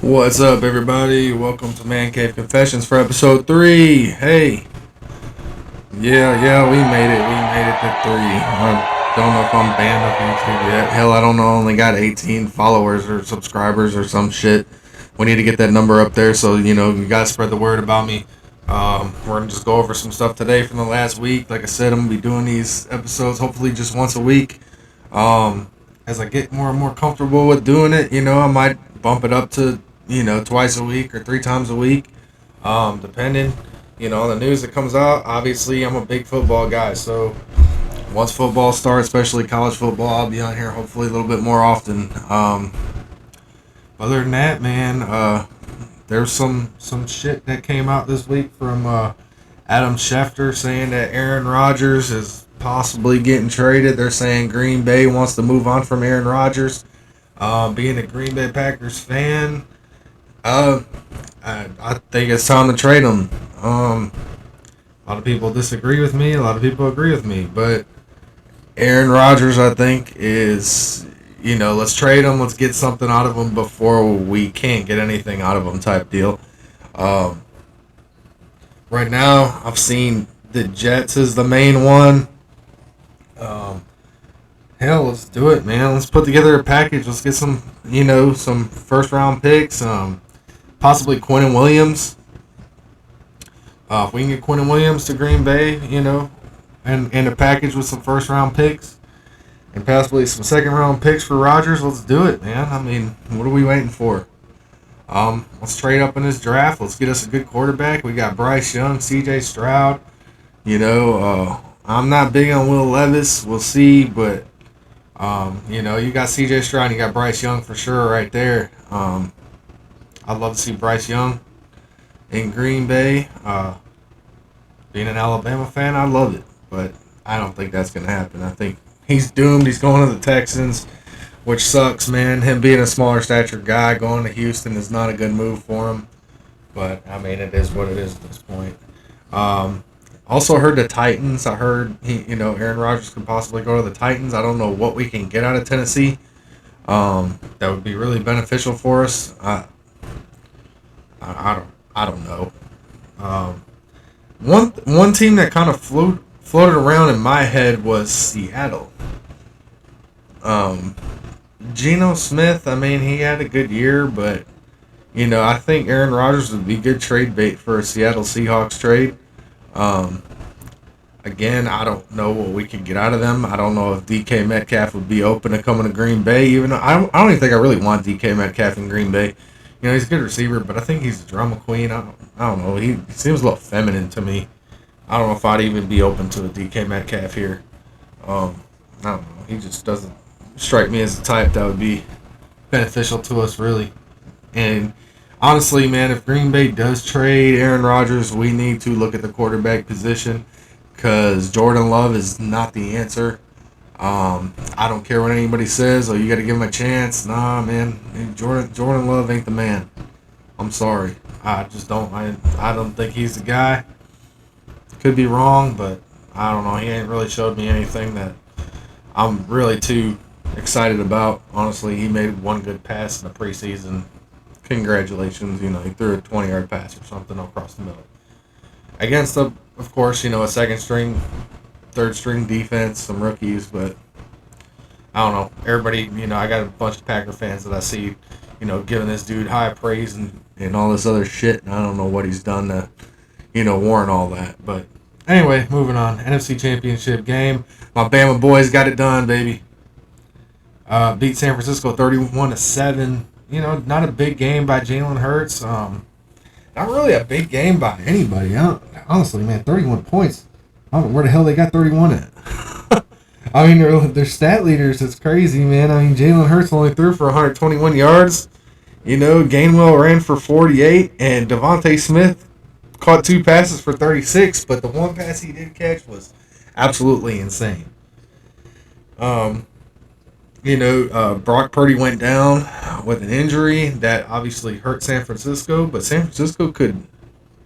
What's up, everybody? Welcome to Mancave Confessions for episode 3. Hey, yeah, we made it. We made it to 3. I don't know if I'm banned off YouTube yet. Hell, I don't know. I only got 18 followers or subscribers or some shit. We need to get that number up there so, you guys spread the word about me. We're going to just go over some stuff today from the last week. Like I said, I'm going to be doing these episodes hopefully just once a week. As I get more and more comfortable with doing it, I might bump it up to, twice a week or 3 times a week, depending, on the news that comes out. Obviously, I'm a big football guy, so once football starts, especially college football, I'll be on here hopefully a little bit more often. Other than that, man, there's some shit that came out this week from Adam Schefter saying that Aaron Rodgers is possibly getting traded. They're saying Green Bay wants to move on from Aaron Rodgers. Being a Green Bay Packers fan, I think it's time to trade him. A lot of people disagree with me. A lot of people agree with me. But Aaron Rodgers, I think, is, let's trade him. Let's get something out of him before we can't get anything out of him type deal. Right now, I've seen the Jets is the main one. Hell, let's do it, man. Let's put together a package. Let's get some first round picks. Possibly Quentin Williams. If we can get Quentin Williams to Green Bay, and a package with some first round picks and possibly some second round picks for Rodgers, let's do it, man. I mean, what are we waiting for? Let's trade up in this draft. Let's get us a good quarterback. We got Bryce Young, C.J. Stroud. I'm not big on Will Levis. We'll see, but you got C.J. Stroud and you got Bryce Young for sure right there. I'd love to see Bryce Young in Green Bay. Being an Alabama fan, I love it, but I don't think that's going to happen. I think he's doomed. He's going to the Texans, which sucks, man. Him being a smaller stature guy going to Houston is not a good move for him, but, I mean, it is what it is at this point. Also heard the Titans. I heard Aaron Rodgers could possibly go to the Titans. I don't know what we can get out of Tennessee. That would be really beneficial for us. I don't know. One team that kind of floated around in my head was Seattle. Geno Smith, I mean, he had a good year, but I think Aaron Rodgers would be good trade bait for a Seattle Seahawks trade. Again, I don't know what we could get out of them. I don't know if DK Metcalf would be open to coming to Green Bay. Even though I don't even think I really want DK Metcalf in Green Bay. He's a good receiver, but I think he's a drama queen. I don't know. He seems a little feminine to me. I don't know if I'd even be open to a DK Metcalf here. I don't know. He just doesn't strike me as the type that would be beneficial to us, really. And honestly, man, if Green Bay does trade Aaron Rodgers, we need to look at the quarterback position because Jordan Love is not the answer. I don't care what anybody says. Oh, you got to give him a chance. Nah, man. Jordan Love ain't the man. I'm sorry. I just don't. I don't think he's the guy. Could be wrong, but I don't know. He ain't really showed me anything that I'm really too excited about. Honestly, he made one good pass in the preseason. Congratulations. He threw a 20-yard pass or something across the middle. Against, of course, a second string, third string defense, some rookies, but I don't know. Everybody, I got a bunch of Packer fans that I see, giving this dude high praise and all this other shit, and I don't know what he's done to, warrant all that. But anyway, moving on. NFC Championship game. My Bama boys got it done, baby. Beat San Francisco 31-7. Not a big game by Jalen Hurts. Not really a big game by anybody. Honestly, man, 31 points. I don't know where the hell they got 31 at. I mean, they're stat leaders. It's crazy, man. I mean, Jalen Hurts only threw for 121 yards. Gainwell ran for 48, and Devontae Smith caught 2 passes for 36, but the one pass he did catch was absolutely insane. Brock Purdy went down with an injury that obviously hurt San Francisco, but San Francisco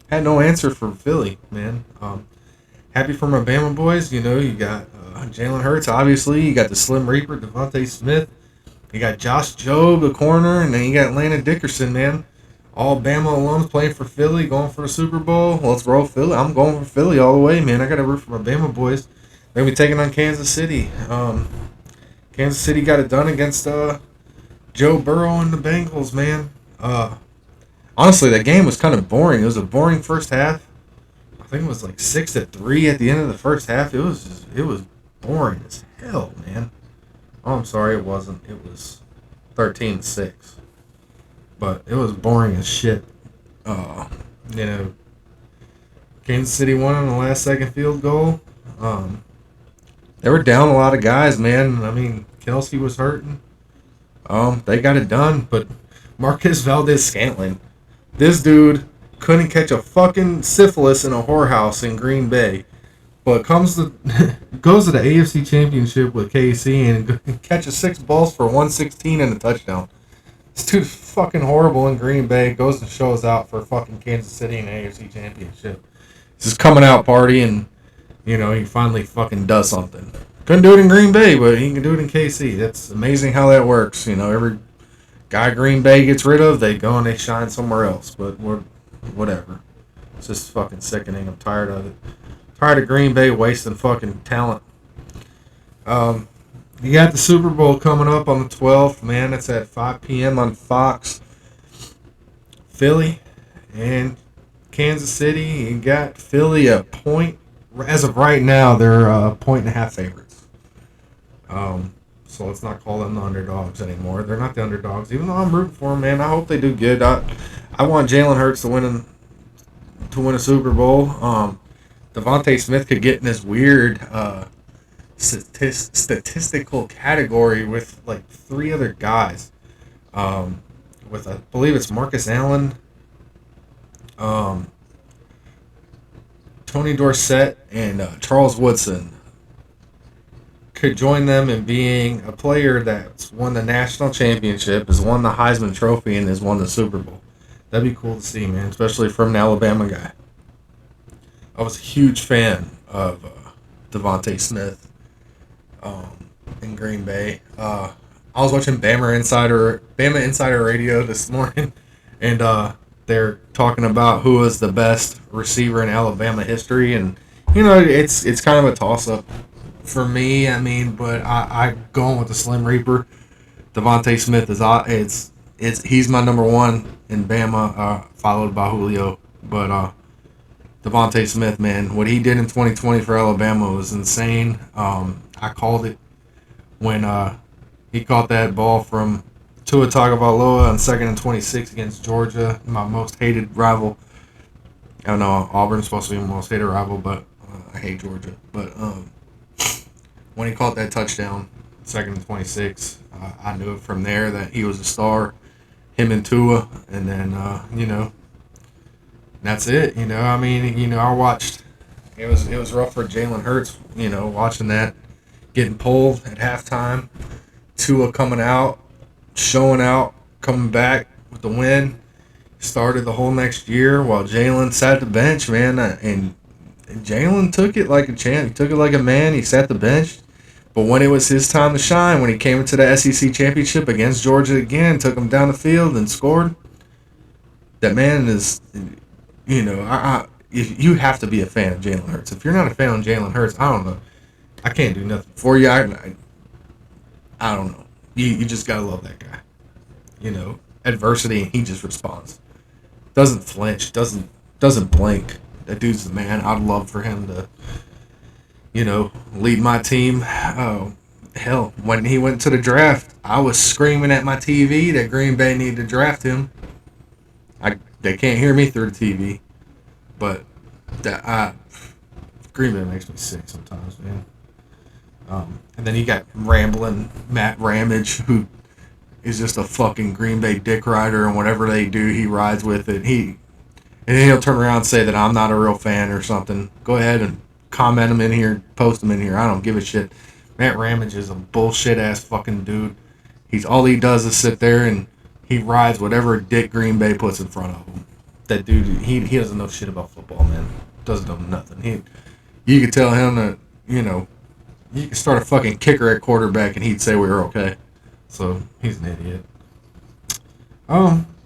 had no answer for Philly, man. Happy for my Bama boys. You got Jalen Hurts, obviously. You got the Slim Reaper, Devontae Smith. You got Josh Jobe, the corner, and then you got Landon Dickerson, man. All Bama alums playing for Philly, going for the Super Bowl. Let's roll Philly. I'm going for Philly all the way, man. I got to root for my Bama boys. They're going to be taking on Kansas City. Kansas City got it done against Joe Burrow and the Bengals, man. Honestly, that game was kind of boring. It was a boring first half. I think it was like 6-3 at the end of the first half. It was boring as hell, man. Oh, I'm sorry, it wasn't. It was 13-6. But it was boring as shit. You know, Kansas City won on the last second field goal. They were down a lot of guys, man. I mean, Kelsey was hurting. They got it done, but Marquez Valdez-Scantling, this dude couldn't catch a fucking syphilis in a whorehouse in Green Bay, but goes to the AFC Championship with KC and catches 6 balls for 116 and a touchdown. This dude's fucking horrible in Green Bay. Goes and shows out for fucking Kansas City in the AFC Championship. It's his coming out party, and he finally fucking does something. Couldn't do it in Green Bay, but he can do it in KC. That's amazing how that works. Every guy Green Bay gets rid of, they go and they shine somewhere else. But whatever. It's just fucking sickening. I'm tired of it. Tired of Green Bay wasting fucking talent. You got the Super Bowl coming up on the 12th, man. It's at 5 p.m. on Fox. Philly and Kansas City. You got Philly a point. As of right now, they're 1.5 favorites. So let's not call them the underdogs anymore. They're not the underdogs, even though I'm rooting for them, man. I hope they do good. I want Jalen Hurts to win a Super Bowl. Devontae Smith could get in this weird statistical category with like 3 other guys. With I believe it's Marcus Allen, Tony Dorsett, and Charles Woodson could join them in being a player that's won the national championship, has won the Heisman Trophy, and has won the Super Bowl. That'd be cool to see, man, especially from an Alabama guy. I was a huge fan of Devontae Smith in Green Bay. I was watching Bama Insider Radio this morning, and they're talking about who was the best receiver in Alabama history, and it's kind of a toss up for me. I mean, but I going with the Slim Reaper. Devontae Smith he's my number one in Bama, followed by Julio, but Devontae Smith, man, what he did in 2020 for Alabama was insane. I called it when he caught that ball from Tua Tagovailoa on 2nd and 26 against Georgia, my most hated rival. I don't know, Auburn's supposed to be my most hated rival, but I hate Georgia. But when he caught that touchdown, 2nd and 26, I knew from there that he was a star, him and Tua, and then, that's it. I mean, I watched. It was rough for Jalen Hurts. Watching that, getting pulled at halftime, Tua coming out, showing out, coming back with the win. Started the whole next year while Jalen sat the bench, man, and Jalen took it like a champ. He took it like a man. He sat the bench, but when it was his time to shine, when he came into the SEC championship against Georgia again, took him down the field and scored. That man is. If you have to be a fan of Jalen Hurts. If you're not a fan of Jalen Hurts, I don't know. I can't do nothing for you. I don't know. You just gotta love that guy. Adversity, and he just responds. Doesn't flinch. Doesn't blink. That dude's the man. I'd love for him to, lead my team. Oh, hell, when he went to the draft, I was screaming at my TV that Green Bay needed to draft him. They can't hear me through the TV, but Green Bay makes me sick sometimes, man. And then you got rambling Matt Ramage, who is just a fucking Green Bay dick rider, and whatever they do, he rides with it. And then he'll turn around and say that I'm not a real fan or something. Go ahead and comment him in here, post him in here. I don't give a shit. Matt Ramage is a bullshit ass fucking dude. All he does is sit there and he rides whatever dick Green Bay puts in front of him. That dude, he doesn't know shit about football, man. Doesn't know nothing. You could tell him that, you could start a fucking kicker at quarterback and he'd say we were okay. So he's an idiot.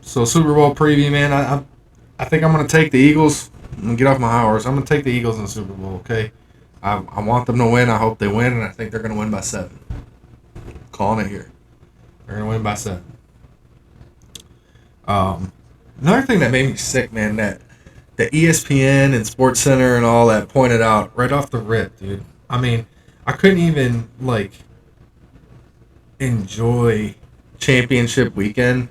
So Super Bowl preview, man. I think I'm gonna take the Eagles. I'm gonna get off my high horse. I'm gonna take the Eagles in the Super Bowl. Okay. I want them to win. I hope they win, and I think they're gonna win by 7. Calling it here. They're gonna win by 7. Um, Another thing that made me sick, man, that the ESPN and Sports Center and all that pointed out right off the rip, dude. I mean, I couldn't even like enjoy championship weekend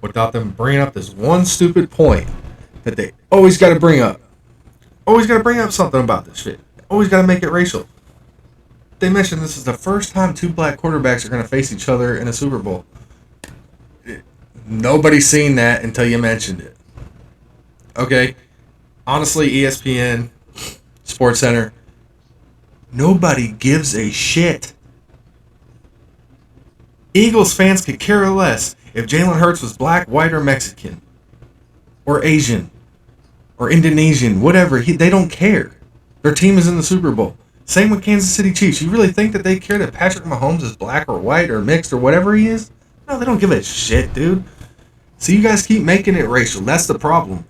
without them bringing up this one stupid point that they always got to bring up. Always got to bring up something about this shit. Always got to make it racial. They mentioned this is the first time 2 black quarterbacks are going to face each other in a Super Bowl. Nobody's seen that until you mentioned it. Okay? Honestly, ESPN, Sports Center, nobody gives a shit. Eagles fans could care less if Jalen Hurts was black, white, or Mexican, or Asian, or Indonesian, whatever. They don't care. Their team is in the Super Bowl. Same with Kansas City Chiefs. You really think that they care that Patrick Mahomes is black or white or mixed or whatever he is? No, they don't give a shit, dude. So you guys keep making it racial. That's the problem.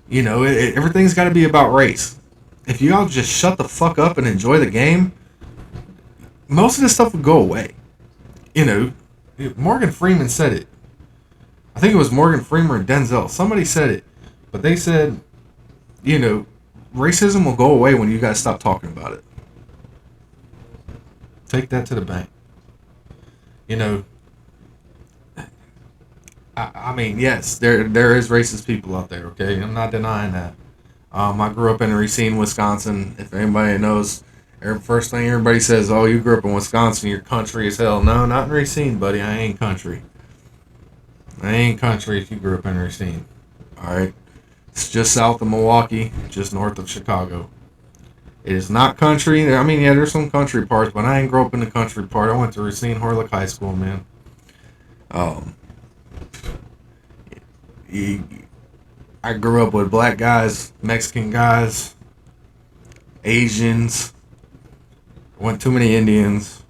You know, everything's got to be about race. If you all just shut the fuck up and enjoy the game, most of this stuff would go away. You know, Morgan Freeman said it. I think it was Morgan Freeman or Denzel. Somebody said it. But they said, you know, racism will go away when you guys stop talking about it. Take that to the bank. You know, I mean, yes, there is racist people out there. Okay, I'm not denying that. I grew up in Racine, Wisconsin. If anybody knows, first thing everybody says, "Oh, you grew up in Wisconsin, you're country as hell." No, not in Racine, buddy. I ain't country. I ain't country if you grew up in Racine. All right, it's just south of Milwaukee, just north of Chicago. It is not country. I mean, yeah, there's some country parts, but I ain't grow up in the country part. I went to Racine Horlick High School, man. Um, I grew up with black guys, Mexican guys, Asians. Went too many Indians,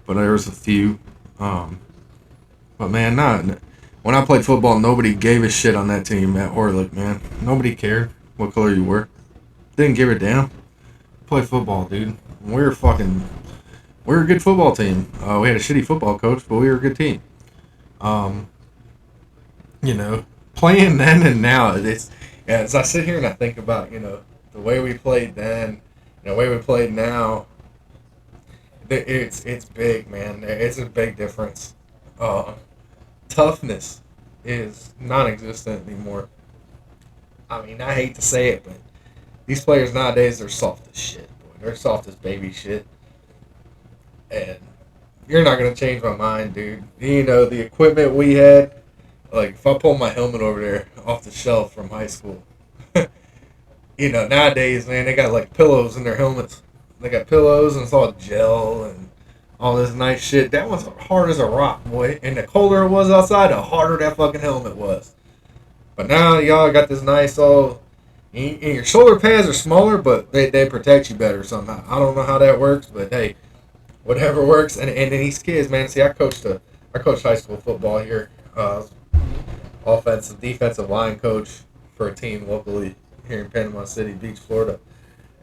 but there was a few. But man, not when I played football, nobody gave a shit on that team at Horlick, man. Nobody cared what color you were. Didn't give a damn. Played football, dude. We were a good football team. We had a shitty football coach, but we were a good team. Um, you know, playing then and now, as I sit here and I think about, you know, the way we played then, and the way we played now, it's big, man. It's a big difference. Toughness is non-existent anymore. I mean, I hate to say it, but these players nowadays are soft as shit, boy. They're soft as baby shit. And you're not gonna change my mind, dude. You know, the equipment we had, like if I pull my helmet over there off the shelf from high school, you know, nowadays, man, they got like pillows in their helmets. They got pillows and it's all gel and all this nice shit. That was hard as a rock, boy. And the colder it was outside, the harder that fucking helmet was. But now y'all got this nice all. And your shoulder pads are smaller, but they protect you better somehow. I don't know how that works, but hey, whatever works. And these kids, man. See, I coached high school football here. Offensive, defensive line coach for a team locally here in Panama City Beach, Florida.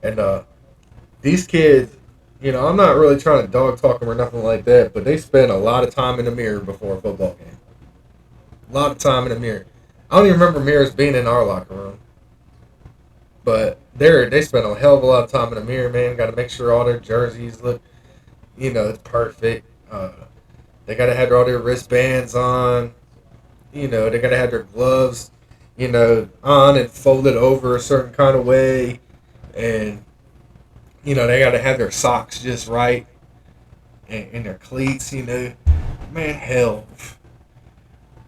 And these kids, you know, I'm not really trying to dog talk them or nothing like that, but they spend a lot of time in the mirror before a football game. A lot of time in the mirror. I don't even remember mirrors being in our locker room. But they spend a hell of a lot of time in the mirror, man. Got to make sure all their jerseys look, you know, it's perfect. They got to have all their wristbands on. You know, they got to have their gloves, you know, on and folded over a certain kind of way. And, you know, they got to have their socks just right. And their cleats, you know. Man, hell.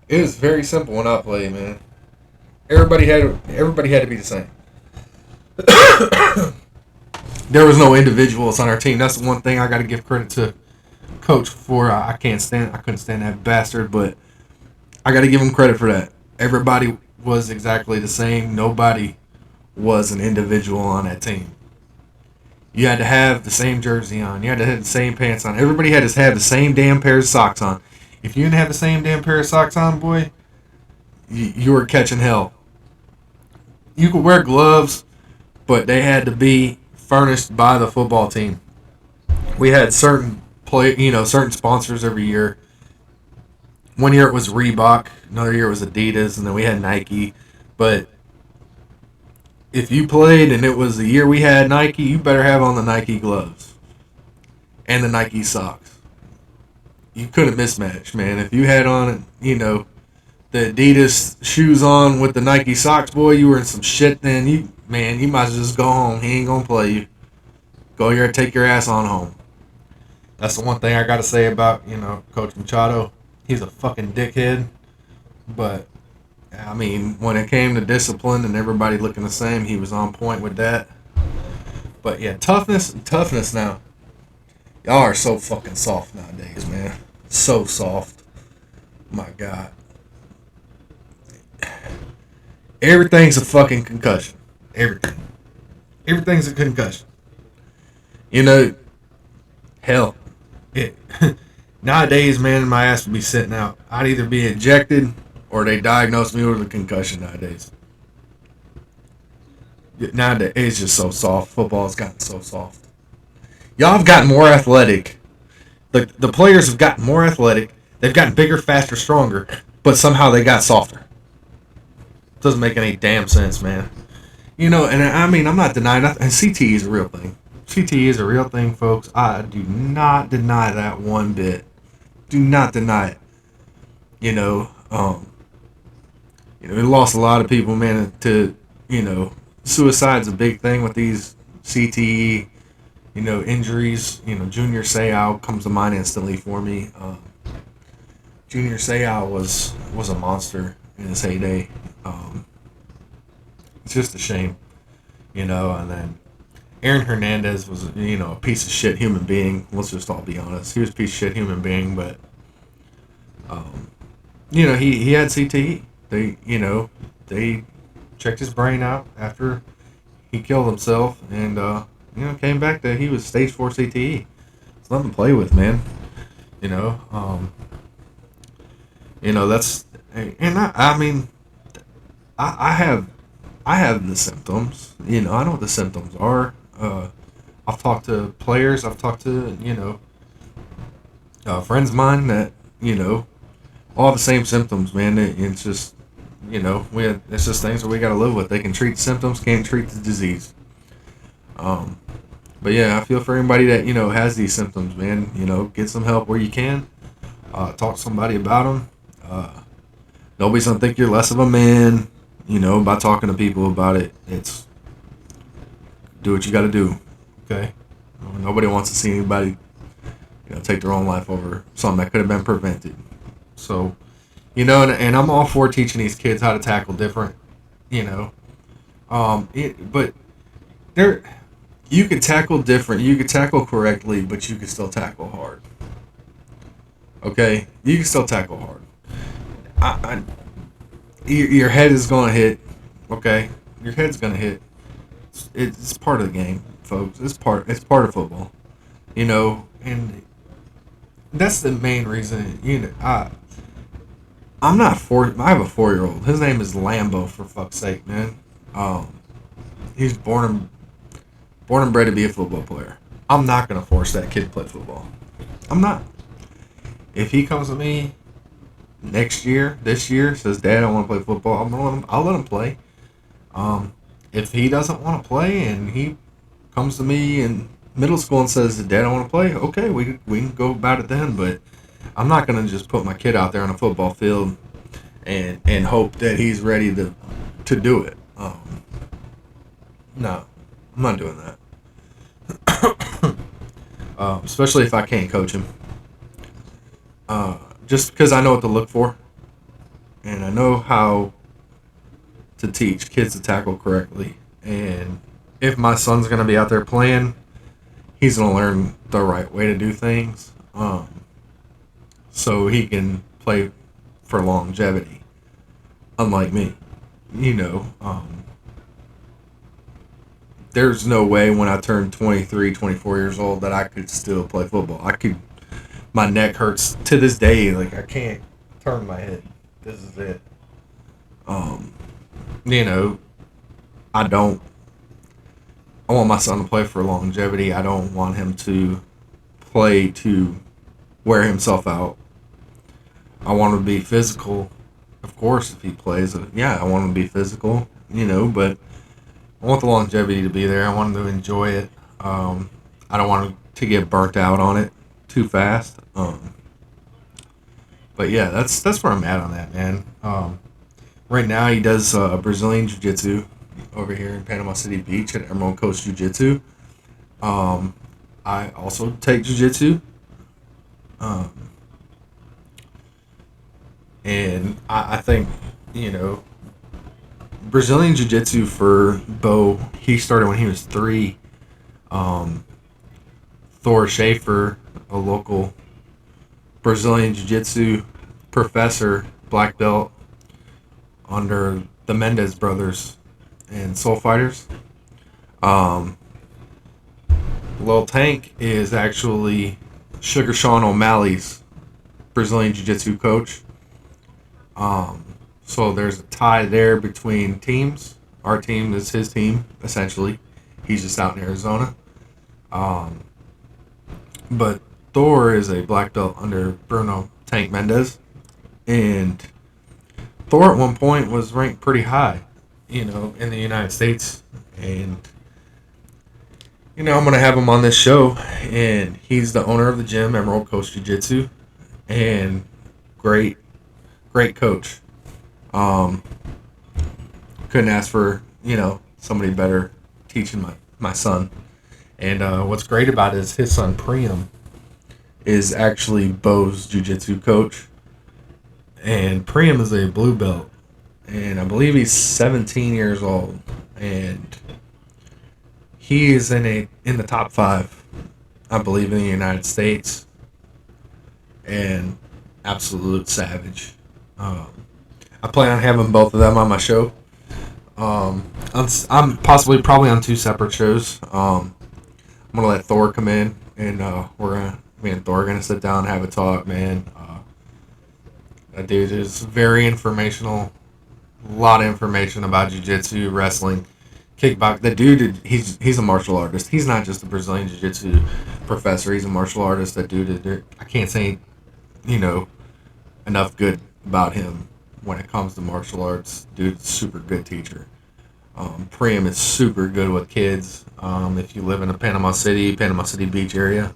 It was very simple when I played, man. Everybody had to be the same. There was no individuals on our team. That's the one thing I got to give credit to Coach for. I couldn't stand that bastard, but I got to give him credit for that. Everybody was exactly the same. Nobody was an individual on that team. You had to have the same jersey on. You had to have the same pants on. Everybody had to have the same damn pair of socks on. If you didn't have the same damn pair of socks on, boy, you were catching hell. You could wear gloves, but they had to be furnished by the football team. We had certain sponsors every year. One year it was Reebok, another year it was Adidas, and then we had Nike. But if you played and it was the year we had Nike, you better have on the Nike gloves and the Nike socks. You couldn't mismatch, man. If you had on, the Adidas shoes on with the Nike socks, boy, you were in some shit. Then you might as well just go home. He ain't gonna play you. Go here, take your ass on home. That's the one thing I gotta say about Coach Machado. He's a fucking dickhead, but I mean, when it came to discipline and everybody looking the same, he was on point with that. But yeah, toughness now. Y'all are so fucking soft nowadays, man. So soft. My God. Everything's a fucking concussion. Everything. Everything's a concussion. You know, hell, it nowadays, man, my ass would be sitting out. I'd either be injected or they diagnose me with a concussion nowadays. Nowadays, it's just so soft. Football's gotten so soft. Y'all have gotten more athletic. The players have gotten more athletic. They've gotten bigger, faster, stronger, but somehow they got softer. Doesn't make any damn sense, man. And I mean, I'm not denying that. And CTE is a real thing. CTE is a real thing, folks. I do not deny that one bit. Do not deny it. We lost a lot of people, man, to, suicide's a big thing with these CTE, injuries. Junior Seau comes to mind instantly for me. Junior Seau was a monster in his heyday. It's just a shame, and then Aaron Hernandez was, a piece of shit human being. Let's just all be honest. He was a piece of shit human being, but, he had CTE. They checked his brain out after he killed himself, and, came back that he was stage 4 CTE. It's nothing to play with, man. That's, and I mean, I have the symptoms. I know what the symptoms are. I've talked to players. I've talked to friends of mine that all the same symptoms. Man, it's just it's just things that we got to live with. They can treat the symptoms, can't treat the disease. But yeah, I feel for anybody that has these symptoms, man. Get some help where you can. Talk to somebody about them. Nobody's gonna think you're less of a man. By talking to people about it. It's do what you got to do. Okay. Nobody wants to see anybody, take their own life over something that could have been prevented. So, and I'm all for teaching these kids how to tackle different. But you could tackle different. You could tackle correctly, but you could still tackle hard. Okay, you can still tackle hard. Your head is gonna hit. Okay, your head's gonna hit. It's part of the game, folks. It's part of football. And that's the main reason. I'm not I have a 4-year-old. His name is Lambo, for fuck's sake, man. He's born and bred to be a football player. I'm not gonna force that kid to play football. I'm not. If he comes to me this year, says, "Dad, I want to play football," I'll let him play. If he doesn't want to play and he comes to me in middle school and says, "Dad, I want to play," okay, we can go about it then. But I'm not gonna just put my kid out there on a football field and hope that he's ready to do it. No, I'm not doing that. Especially if I can't coach him. Just because I know what to look for, and I know how to teach kids to tackle correctly. And if my son's going to be out there playing, he's going to learn the right way to do things, so he can play for longevity, unlike me. There's no way when I turned 23, 24 years old that I could still play football. my neck hurts to this day. Like, I can't turn my head. This is it. Um, you know, I don't. I want my son to play for longevity. I don't want him to play to wear himself out. I want him to be physical. Of course, if he plays, yeah, I want him to be physical. But I want the longevity to be there. I want him to enjoy it. I don't want him to get burnt out on it too fast. But yeah, that's where I'm at on that, man. Right now, he does Brazilian Jiu Jitsu over here in Panama City Beach at Emerald Coast Jiu Jitsu. Um, I also take Jiu Jitsu, um, and I think you know Brazilian Jiu Jitsu for Bo. He started when he was 3. Um, Thor Schaefer, a local Brazilian Jiu Jitsu professor, black belt under the Mendez brothers and Soul Fighters. Um, Lil Tank is actually Sugar Sean O'Malley's Brazilian Jiu Jitsu coach. Um, so there's a tie there between teams. Our team is his team, essentially. He's just out in Arizona. Um, but Thor is a black belt under Bruno Tank Mendez. And Thor at one point was ranked pretty high, in the United States. And, I'm going to have him on this show. And he's the owner of the gym, Emerald Coast Jiu Jitsu. And great, great coach. Um, couldn't ask for, somebody better teaching my son. And what's great about it is his son, Priam, is actually Bo's jiu-jitsu coach. And Priam is a blue belt. And I believe he's 17 years old. And he is in the top 5, I believe, in the United States. And absolute savage. I plan on having both of them on my show. I'm possibly probably on 2 separate shows. I'm gonna let Thor come in, and me and Thor are gonna sit down and have a talk, man. That dude is very informational. A lot of information about jiu-jitsu, wrestling, kickboxing. The dude, he's a martial artist. He's not just a Brazilian jiu-jitsu professor. He's a martial artist. That dude, I can't say, enough good about him when it comes to martial arts. Dude's a super good teacher. Priam is super good with kids. If you live in the Panama City Beach area,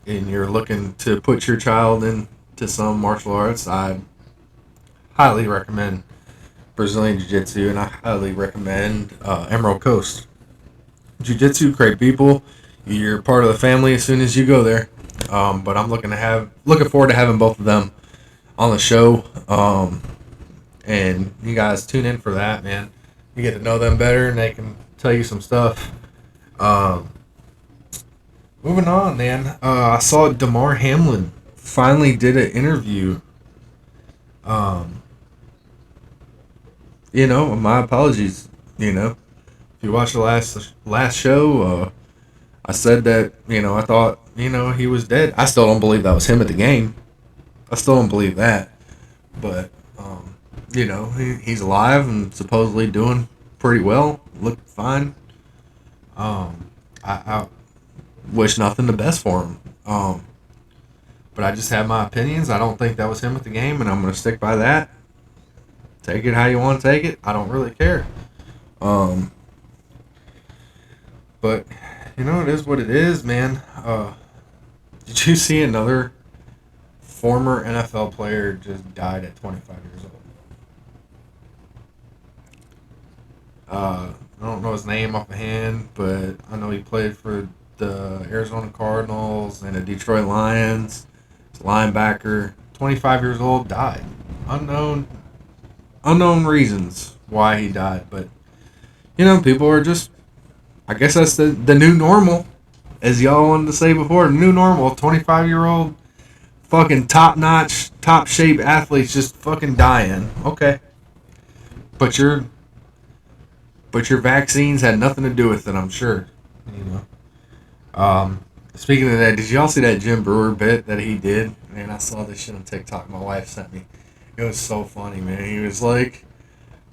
and you're looking to put your child into some martial arts, I highly recommend Brazilian Jiu-Jitsu, and I highly recommend Emerald Coast Jiu-Jitsu. Great people. You're part of the family as soon as you go there. But I'm looking forward to having both of them on the show. And you guys tune in for that, man. You get to know them better, and they can tell you some stuff. Moving on, man. I saw Damar Hamlin finally did an interview. My apologies. If you watched the last show, I said that I thought he was dead. I still don't believe that was him at the game. I still don't believe that, but he's alive and supposedly doing pretty well. Looked fine. I wish nothing the best for him. But I just have my opinions. I don't think that was him at the game, and I'm going to stick by that. Take it how you want to take it. I don't really care. But it is what it is, man. Did you see another former NFL player just died at 25 years old? I don't know his name off the hand, but I know he played for the Arizona Cardinals and the Detroit Lions. He's a linebacker. 25 years old, died. Unknown reasons why he died, but people are just, I guess that's the new normal, as y'all wanted to say before. New normal. 25-year-old fucking top-notch, top-shape athletes just fucking dying. Okay. But your vaccines had nothing to do with it, I'm sure. Speaking of that, did y'all see that Jim Brewer bit that he did? Man, I saw this shit on TikTok. My wife sent me. It was so funny, man. He was like,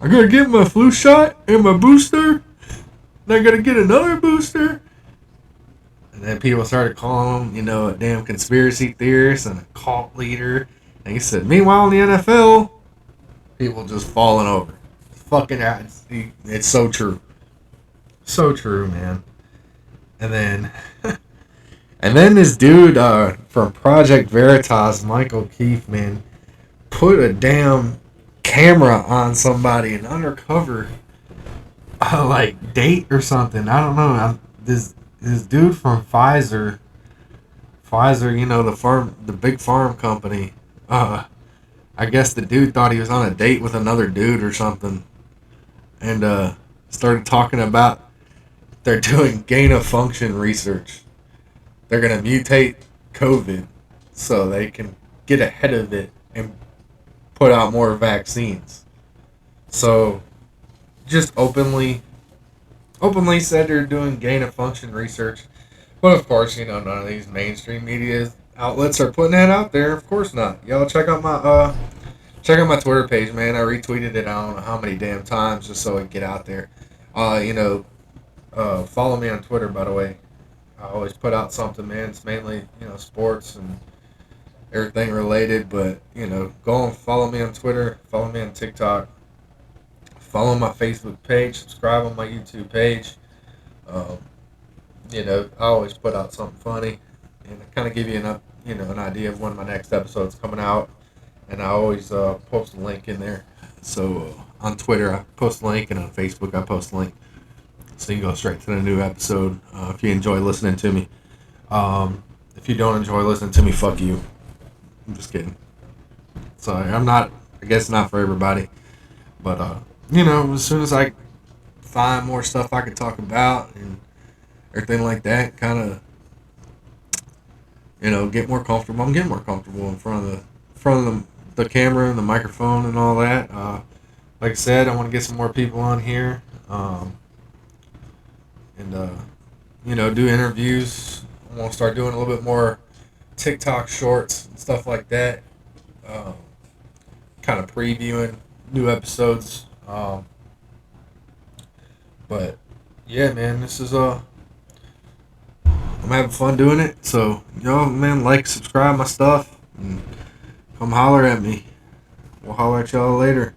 "I'm gonna get my flu shot and my booster. And I'm gonna get another booster." And then people started calling him, a damn conspiracy theorist and a cult leader. And he said, "Meanwhile, in the NFL, people just falling over. Fucking, it's so true, so true, man." And then And then this dude from Project Veritas, Michael Keefe, man, put a damn camera on somebody, an undercover, like date or something. I don't know. This dude from Pfizer, the big farm company. I guess the dude thought he was on a date with another dude or something, and started talking about they're doing gain of function research. They're gonna mutate COVID so they can get ahead of it and put out more vaccines. So just openly said they're doing gain of function research. But of course, none of these mainstream media outlets are putting that out there. Of course not. Y'all check out my Twitter page, man. I retweeted it I don't know how many damn times just so it get out there. Follow me on Twitter, by the way. I always put out something, man. It's mainly, sports and everything related. But, go and follow me on Twitter. Follow me on TikTok. Follow my Facebook page. Subscribe on my YouTube page. Um, I always put out something funny. And I kind of give you an idea of when my next episode's coming out. And I always post a link in there. So on Twitter, I post a link. And on Facebook, I post a link. So you can go straight to the new episode if you enjoy listening to me. If you don't enjoy listening to me, fuck you. I'm just kidding. Sorry, I guess not for everybody. But, as soon as I find more stuff I can talk about and everything like that, kind of, get more comfortable. I'm getting more comfortable in front of the camera and the microphone and all that. Like I said, I want to get some more people on here. And do interviews. I want to start doing a little bit more TikTok shorts and stuff like that. Um, Kind of previewing new episodes. But yeah, man, this is I'm having fun doing it. So man, subscribe my stuff, and come holler at me. We'll holler at y'all later.